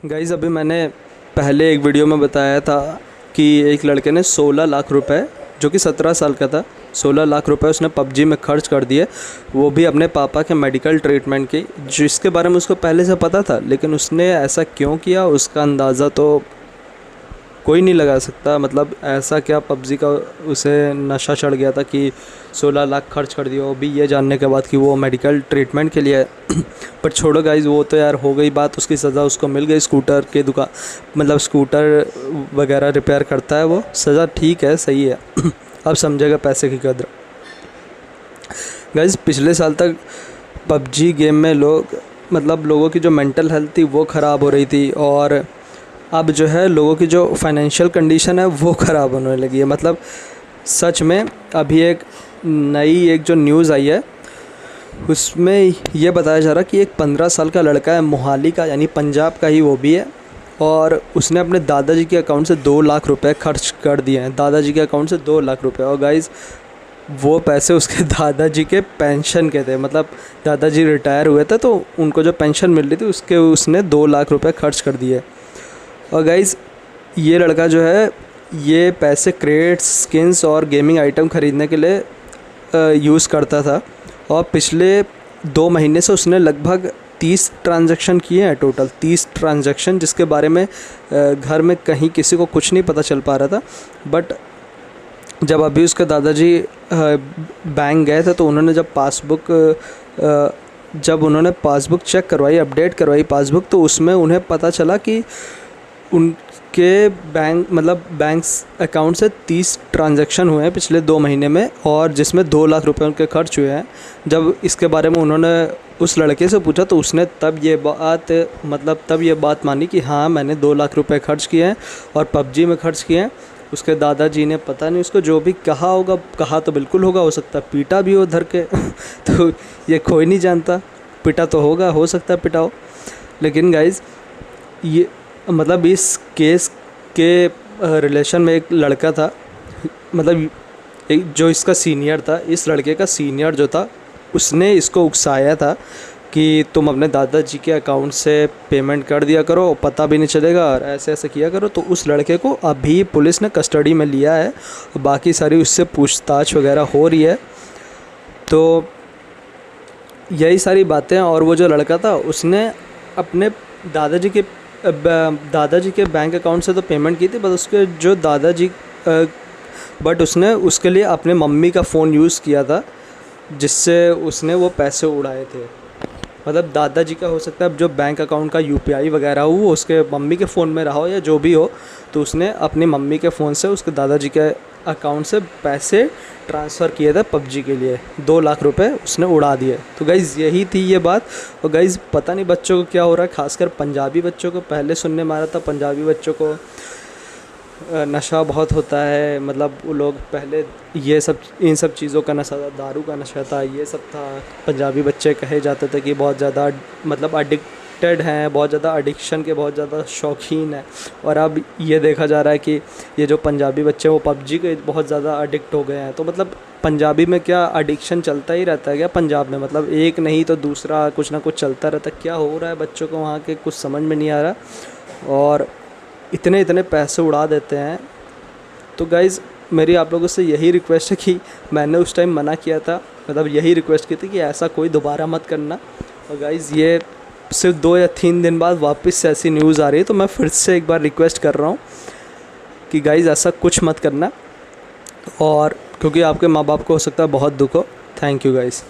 Guys अभी मैंने पहले एक वीडियो में बताया था कि एक लड़के ने 16 लाख रुपए, जो कि 17 साल का था, 16 लाख रुपए उसने पबजी में खर्च कर दिए, वो भी अपने पापा के मेडिकल ट्रीटमेंट की, जिसके बारे में उसको पहले से पता था। लेकिन उसने ऐसा क्यों किया उसका अंदाज़ा तो कोई नहीं लगा सकता। मतलब ऐसा क्या पबजी का उसे नशा चढ़ गया था कि 16 लाख खर्च कर दिया, वो भी ये जानने के बाद कि वो मेडिकल ट्रीटमेंट के लिए है। पर छोड़ो गाइज़, वो तो यार हो गई बात, उसकी सज़ा उसको मिल गई। स्कूटर के दुकान मतलब स्कूटर वगैरह रिपेयर करता है वो, सज़ा ठीक है, सही है। अब समझेगा पैसे की कदर। गाइज़ पिछले साल तक पबजी गेम में लोगों की जो मेंटल हेल्थ थी वो ख़राब हो रही थी, और अब जो है लोगों की जो फाइनेंशियल कंडीशन है वो ख़राब होने लगी है। मतलब सच में अभी एक जो न्यूज़ आई है उसमें ये बताया जा रहा कि एक 15 साल का लड़का है, मोहाली का, यानी पंजाब का ही वो भी है, और उसने अपने दादाजी के अकाउंट से 2 लाख रुपए खर्च कर दिए हैं। दादाजी के अकाउंट से 2 लाख रुपए, और गाइज़ वो पैसे उसके दादाजी के पेंशन के थे। मतलब दादाजी रिटायर हुए थे तो उनको जो पेंशन मिल रही थी उसने 2 लाख रुपए खर्च कर दिए। और गाइज़ ये लड़का जो है ये पैसे क्रेट्स, स्किन्स और गेमिंग आइटम ख़रीदने के लिए यूज़ करता था, और पिछले 2 महीने से उसने लगभग 30 ट्रांजैक्शन किए हैं, टोटल 30 ट्रांजैक्शन, जिसके बारे में घर में कहीं किसी को कुछ नहीं पता चल पा रहा था। बट जब अभी उसके दादाजी बैंक गए थे तो उन्होंने जब उन्होंने पासबुक चेक करवाई, अपडेट करवाई पासबुक, तो उसमें उन्हें पता चला कि उनके बैंक अकाउंट से 30 ट्रांजैक्शन हुए हैं पिछले 2 महीने में, और जिसमें 2 लाख रुपए उनके खर्च हुए हैं। जब इसके बारे में उन्होंने उस लड़के से पूछा तो उसने तब ये बात मानी कि हाँ, मैंने 2 लाख रुपए खर्च किए हैं और पबजी में खर्च किए हैं। उसके दादाजी ने पता नहीं उसको जो भी कहा होगा, कहा तो बिल्कुल होगा, हो सकता है पीटा भी हो धर के तो ये कोई नहीं जानता, पीटा तो होगा, हो सकता है पिटा हो। लेकिन गाइज़ ये मतलब इस केस के रिलेशन में एक लड़का था, मतलब एक जो इसका सीनियर था, इस लड़के का सीनियर जो था उसने इसको उकसाया था कि तुम अपने दादाजी के अकाउंट से पेमेंट कर दिया करो, पता भी नहीं चलेगा, और ऐसे ऐसे किया करो। तो उस लड़के को अभी पुलिस ने कस्टडी में लिया है, बाकी सारी उससे पूछताछ वगैरह हो रही है। तो यही सारी बातें। और वो जो लड़का था उसने अपने दादाजी के बैंक अकाउंट से तो पेमेंट की थी, बट उसने उसके लिए अपने मम्मी का फ़ोन यूज़ किया था, जिससे उसने वो पैसे उड़ाए थे। मतलब दादाजी का हो सकता है जो बैंक अकाउंट का यूपीआई वगैरह हो वो उसके मम्मी के फ़ोन में रहा हो या जो भी हो, तो उसने अपनी मम्मी के फ़ोन से उसके दादाजी के अकाउंट से पैसे ट्रांसफ़र किए थे पबजी के लिए। 2 लाख रुपए उसने उड़ा दिए। तो गाइज़ यही थी ये बात। और गाइज़ पता नहीं बच्चों को क्या हो रहा है, खासकर पंजाबी बच्चों को। पहले सुनने में आ रहा था पंजाबी बच्चों को नशा बहुत होता है, मतलब वो लोग पहले इन सब चीज़ों का नशा था, दारू का नशा था, ये सब था। पंजाबी बच्चे कहे जाते थे कि बहुत ज़्यादा एडिक्टेड हैं, बहुत ज़्यादा एडिक्शन के बहुत ज़्यादा शौकीन हैं। और अब ये देखा जा रहा है कि ये जो पंजाबी बच्चे हैं वो पबजी के बहुत ज़्यादा एडिक्ट हो गए हैं। तो मतलब पंजाबी में क्या एडिक्शन चलता ही रहता है क्या पंजाब में? मतलब एक नहीं तो दूसरा कुछ ना कुछ चलता रहता है। क्या हो रहा है बच्चों को वहाँ के कुछ समझ में नहीं आ रहा, और इतने पैसे उड़ा देते हैं। तो गाइज़ मेरी आप लोगों से यही रिक्वेस्ट है कि मैंने उस टाइम मना किया था, मतलब यही रिक्वेस्ट की थी कि ऐसा कोई दोबारा मत करना। और गाइज़ ये सिर्फ 2 या 3 दिन बाद वापस से ऐसी न्यूज़ आ रही है, तो मैं फिर से एक बार रिक्वेस्ट कर रहा हूँ कि गाइज़ ऐसा कुछ मत करना, और क्योंकि आपके माँ बाप को हो सकता है बहुत दुख हो। Thank you guys.